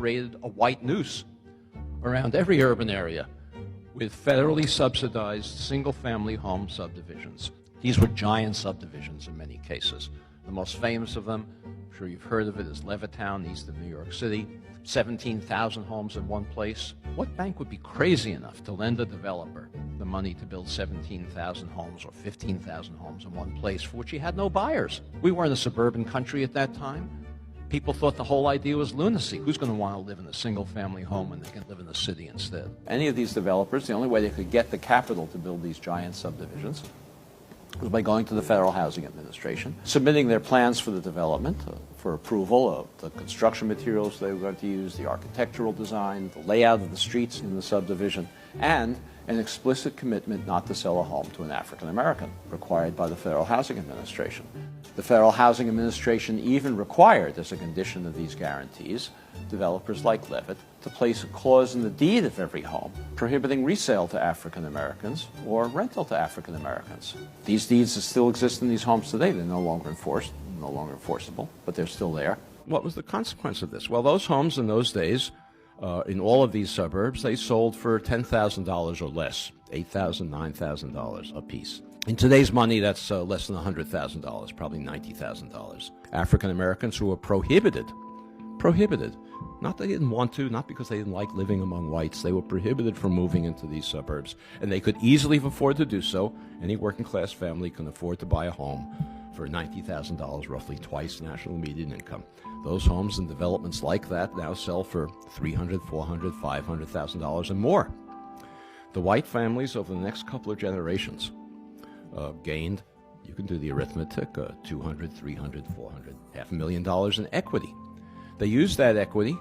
created a white noose around every urban area with federally subsidized single-family home subdivisions. These were giant subdivisions in many cases. The most famous of them, I'm sure you've heard of it, is Levittown, east of New York City. 17,000 homes in one place. What bank would be crazy enough to lend a developer the money to build 17,000 homes or 15,000 homes in one place for which he had no buyers? We were in a suburban country at that time. People thought the whole idea was lunacy. Who's going to want to live in a single-family home when they can live in the city instead? Any of these developers, the only way they could get the capital to build these giant subdivisions was by going to the Federal Housing Administration, submitting their plans for the development, for approval of the construction materials they were going to use, the architectural design, the layout of the streets in the subdivision, and an explicit commitment not to sell a home to an African American, required by the Federal Housing Administration. The Federal Housing Administration even required, as a condition of these guarantees, developers like Levitt to place a clause in the deed of every home prohibiting resale to African Americans or rental to African Americans. These deeds still exist in these homes today. They're no longer enforced, no longer enforceable, but they're still there. What was the consequence of this? Well, those homes in those days, in all of these suburbs, they sold for $10,000 or less, $8,000, $9,000 a piece. In today's money, that's less than $100,000, probably $90,000. African Americans who were prohibited, not they didn't want to, not because they didn't like living among whites, they were prohibited from moving into these suburbs, and they could easily afford to do so. Any working class family can afford to buy a home for $90,000, roughly twice national median income. Those homes and developments like that now sell for $300,000, $400,000, $500,000 and more. The white families over the next couple of generations gained, you can do the arithmetic, $200,000, $300,000, $400,000, $500,000 in equity. They used that equity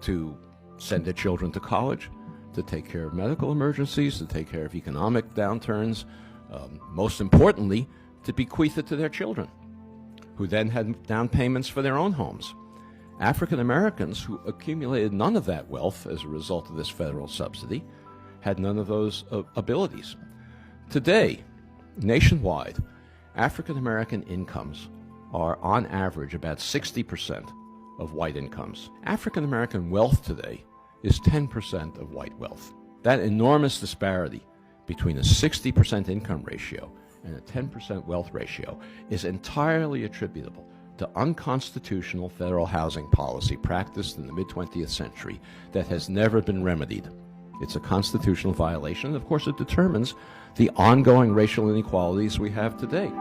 to send their children to college, to take care of medical emergencies, to take care of economic downturns, most importantly, to bequeath it to their children, who then had down payments for their own homes. African Americans who accumulated none of that wealth as a result of this federal subsidy had none of those abilities. Today, nationwide, African American incomes are on average about 60% of white incomes. African American wealth today is 10% of white wealth. That enormous disparity between a 60% income ratio and a 10% wealth ratio is entirely attributable to unconstitutional federal housing policy practiced in the mid-20th century that has never been remedied. It's a constitutional violation, and of course it determines the ongoing racial inequalities we have today.